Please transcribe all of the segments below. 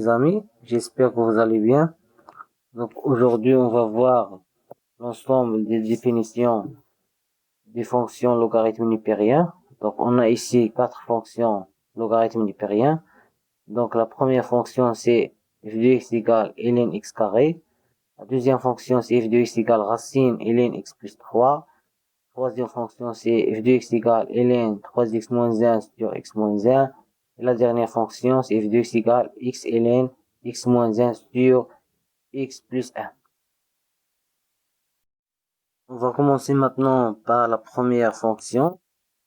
amis, j'espère que vous allez bien. Donc aujourd'hui, on va voir l'ensemble des définitions des fonctions logarithmes népériens. Donc on a ici 4 fonctions logarithmes népériens. Donc la première fonction c'est f de x égale ln x carré. La deuxième fonction c'est f de x égale racine ln x plus 3. Troisième fonction c'est f de x égale ln 3x moins 1 sur x moins 1. Et la dernière fonction c'est f de x égale x ln x moins 1 sur x plus 1. On va commencer maintenant par la première fonction.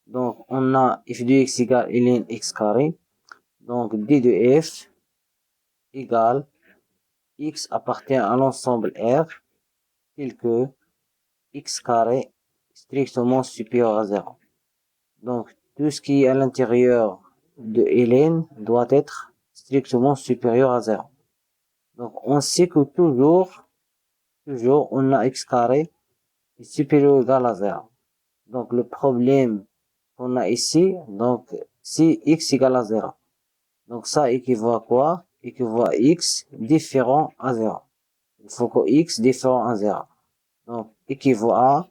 Donc on a f de x égale ln x carré. Donc d de f égale x appartient à l'ensemble R tel que x carré strictement supérieur à 0. Donc tout ce qui est à l'intérieur de ln doit être strictement supérieur à 0. Donc on sait que toujours on a x carré est supérieur ou égal à 0. Donc le problème qu'on a ici, donc si x égale à 0. Donc ça équivaut à quoi? Équivaut à x différent à 0. Il faut que x différent à 0. Donc équivaut à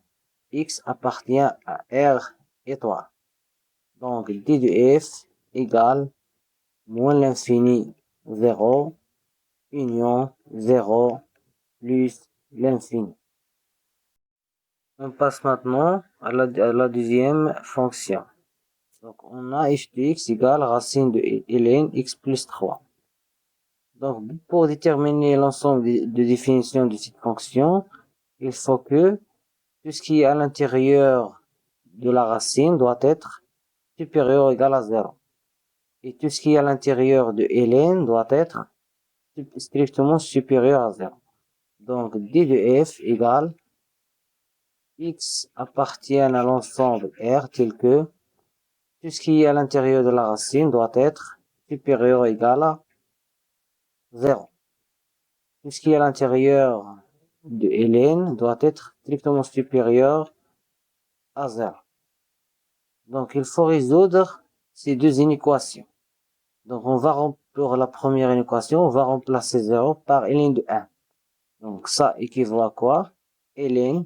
x appartient à R étoile. Donc d de f égale moins l'infini 0 union 0 plus l'infini. On passe maintenant à la deuxième fonction. Donc on a f de x égale racine de ln x plus 3. Donc pour déterminer l'ensemble de définitions de cette fonction, il faut que tout ce qui est à l'intérieur de la racine doit être supérieur ou égal à 0. Et tout ce qui est à l'intérieur de ln doit être strictement supérieur à 0. Donc d de f égale x appartient à l'ensemble R tel que tout ce qui est à l'intérieur de la racine doit être supérieur ou égal à 0. Tout ce qui est à l'intérieur de ln doit être strictement supérieur à 0. Donc il faut résoudre ces deux inéquations. Donc on va pour la première inéquation, on va remplacer 0 par ln de 1. Donc ça équivaut à quoi? Ln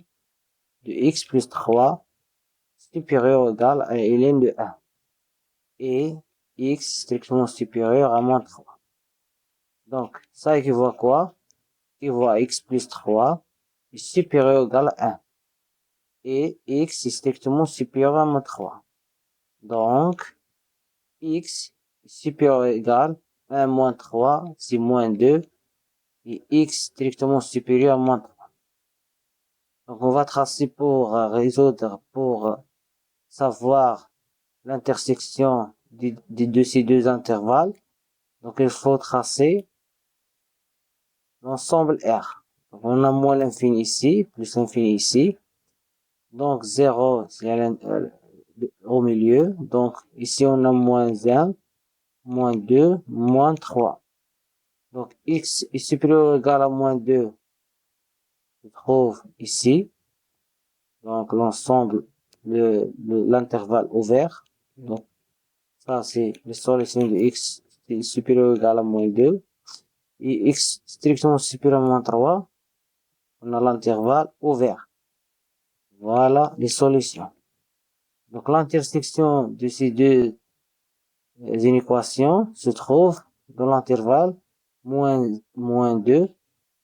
de x plus 3 supérieur ou égal à ln de 1. Et x strictement supérieur à moins 3. Donc ça équivaut à quoi? Équivaut à x plus 3 est supérieur ou égal à 1. Et x est strictement supérieur à moins 3. Donc x est supérieur ou égal à 1 moins 3, c'est moins 2. Et x strictement supérieur à moins 3. Donc on va tracer pour résoudre, pour savoir l'intersection de ces deux intervalles. Donc il faut tracer l'ensemble R. Donc on a moins l'infini ici, plus l'infini ici. Donc 0, c'est au milieu. Donc ici on a moins 1, moins 2, moins 3. Donc x est supérieur ou égal à moins 2 se trouve ici. Donc l'ensemble de l'intervalle ouvert. Donc ça c'est le solution de x est supérieur ou égal à moins 2. Et x strictement supérieur à moins 3. On a l'intervalle ouvert. Voilà les solutions. Donc l'intersection de ces deux inéquations se trouve dans l'intervalle moins 2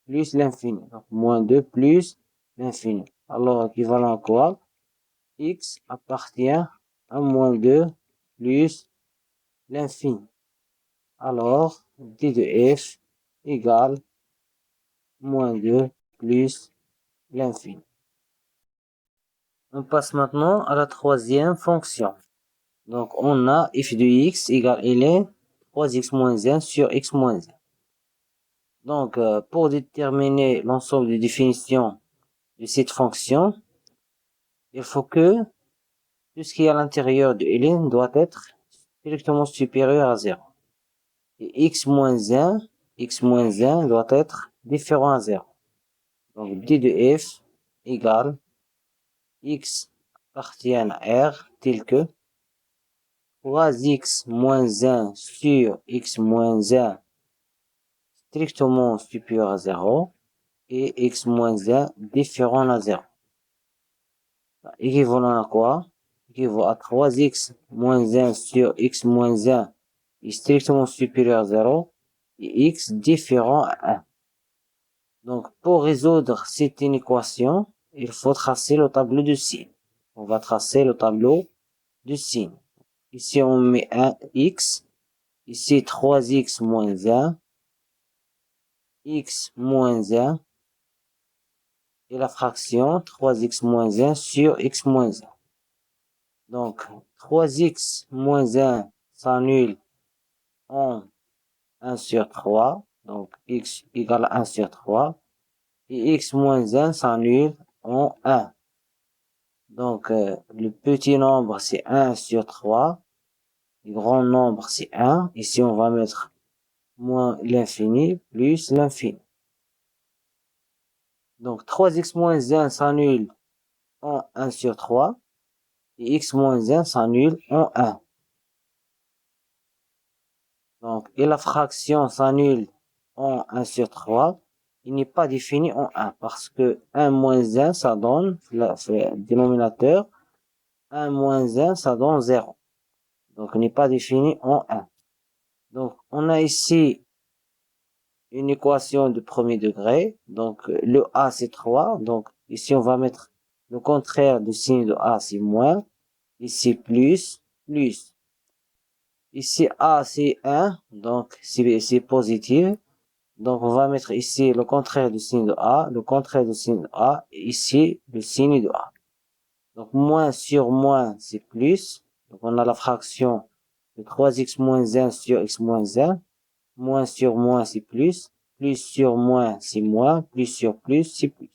plus l'infini. Donc moins 2 plus l'infini. Alors équivalent à quoi? X appartient à moins 2 plus l'infini. Alors d de f égale moins 2 plus l'infini. On passe maintenant à la troisième fonction. Donc on a f de x égale ln 3x moins 1 sur x moins 1. Donc pour déterminer l'ensemble des définitions de cette fonction, il faut que tout ce qui est à l'intérieur de ln doit être strictement supérieur à 0. Et x moins 1 doit être différent à 0. Donc d de f égale x appartient à R tel que 3x moins 1 sur x moins 1 strictement supérieur à 0 et x moins 1 différent à 0. Équivalent à quoi? Équivaut à 3x moins 1 sur x moins 1 est strictement supérieur à 0 et x différent à 1. Donc, pour résoudre cette inéquation, il faut tracer le tableau de signes. On va tracer le tableau de signes. Ici, on met un x. Ici, 3x moins 1. X moins 1. Et la fraction 3x moins 1 sur x moins 1. Donc, 3x moins 1 s'annule en 1 sur 3. Donc, x égale à 1 sur 3. Et x moins 1 s'annule en 1. Donc, le petit nombre, c'est 1 sur 3. Le grand nombre, c'est 1. Ici, on va mettre moins l'infini plus l'infini. Donc, 3x moins 1 s'annule en 1 sur 3. Et x moins 1 s'annule en 1. Donc, et la fraction s'annule en 1 sur 3. Il n'est pas défini en 1 parce que 1 moins 1, ça donne, le dénominateur, 1 moins 1, ça donne 0. Donc, il n'est pas défini en 1. Donc, on a ici une équation de premier degré. Donc, le A, c'est 3. Donc, ici, on va mettre le contraire du signe de A, c'est moins. Ici, plus. Ici, A, c'est 1. Donc, c'est positif. Donc, on va mettre ici le contraire du signe de A, le contraire du signe de A, et ici, le signe de A. Donc, moins sur moins, c'est plus. Donc, on a la fraction de 3x moins 1 sur x moins 1. Moins sur moins, c'est plus. Plus sur moins, c'est moins. Plus sur plus, c'est plus.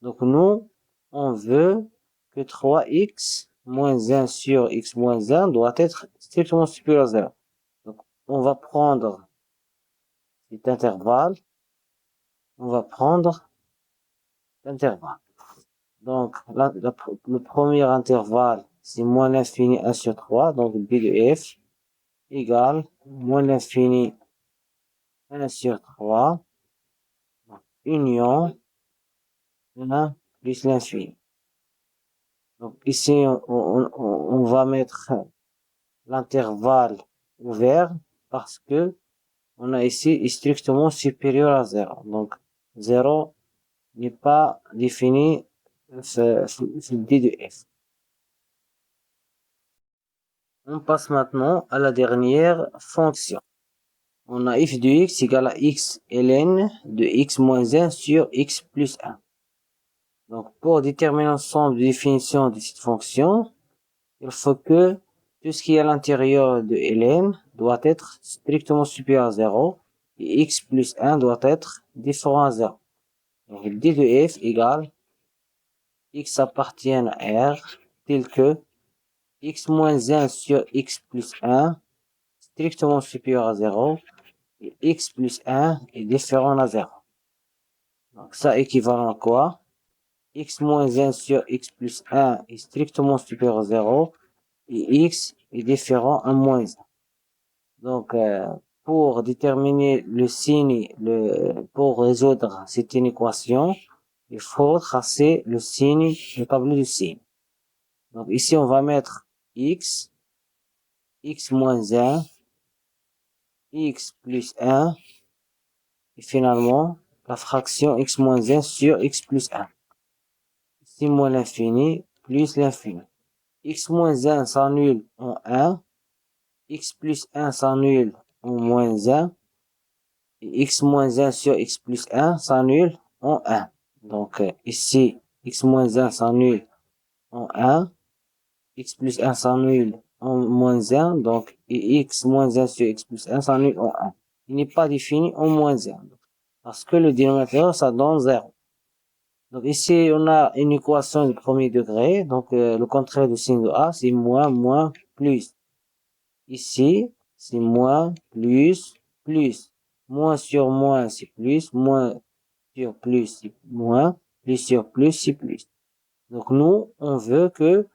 Donc, nous, on veut que 3x moins 1 sur x moins 1 doit être strictement supérieur à 0. Donc, on va prendre cet intervalle. On va prendre l'intervalle. Donc, le premier intervalle, c'est moins l'infini 1 sur 3. Donc, b de f égale moins l'infini 1 sur 3. Union 1 plus l'infini. Donc, ici, on va mettre l'intervalle ouvert parce que on a ici strictement supérieur à 0. Donc, 0 n'est pas défini d de f. On passe maintenant à la dernière fonction. On a f de x égale à x ln de x moins 1 sur x plus 1. Donc, pour déterminer l'ensemble de définitions de cette fonction, il faut que tout ce qui est à l'intérieur de ln doit être strictement supérieur à 0 et x plus 1 doit être différent à 0. Donc, d de f égale x appartient à R tel que x moins 1 sur x plus 1 strictement supérieur à 0 et x plus 1 est différent à 0. Donc, ça équivalent à quoi? X moins 1 sur x plus 1 est strictement supérieur à 0 et x est différent à moins 1. Donc, pour déterminer le signe, pour résoudre cette inéquation, il faut tracer le signe, le tableau du signe. Donc, ici, on va mettre x moins 1, x plus 1, et finalement, la fraction x moins 1 sur x plus 1. Ici, moins l'infini, plus l'infini. X moins 1 s'annule en 1. X plus 1 s'annule en moins 1. Et x moins 1 sur x plus 1 s'annule en 1. Donc, ici, x moins 1 s'annule en 1. X plus 1 s'annule en moins 1. Donc, et x moins 1 sur x plus 1 s'annule en 1. Il n'est pas défini en moins 1. Parce que le dénominateur, ça donne 0. Donc ici, on a une équation de premier degré. Donc, le contraire du signe de A, c'est moins, moins, plus. Ici, c'est moins, plus, plus. Moins sur moins, c'est plus. Moins sur plus, c'est moins. Plus sur plus, c'est plus. Donc, nous, on veut que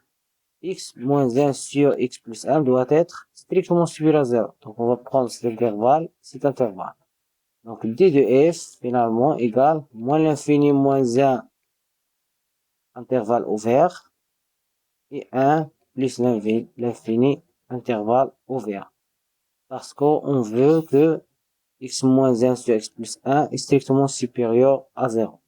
x moins 1 sur x plus 1 doit être strictement supérieur à 0. Donc, on va prendre cet intervalle. Donc, d de f, finalement, égale moins l'infini moins 1, intervalle ouvert, et 1 plus l'infini, intervalle ouvert. Parce qu'on veut que x moins 1 sur x plus 1 est strictement supérieur à 0.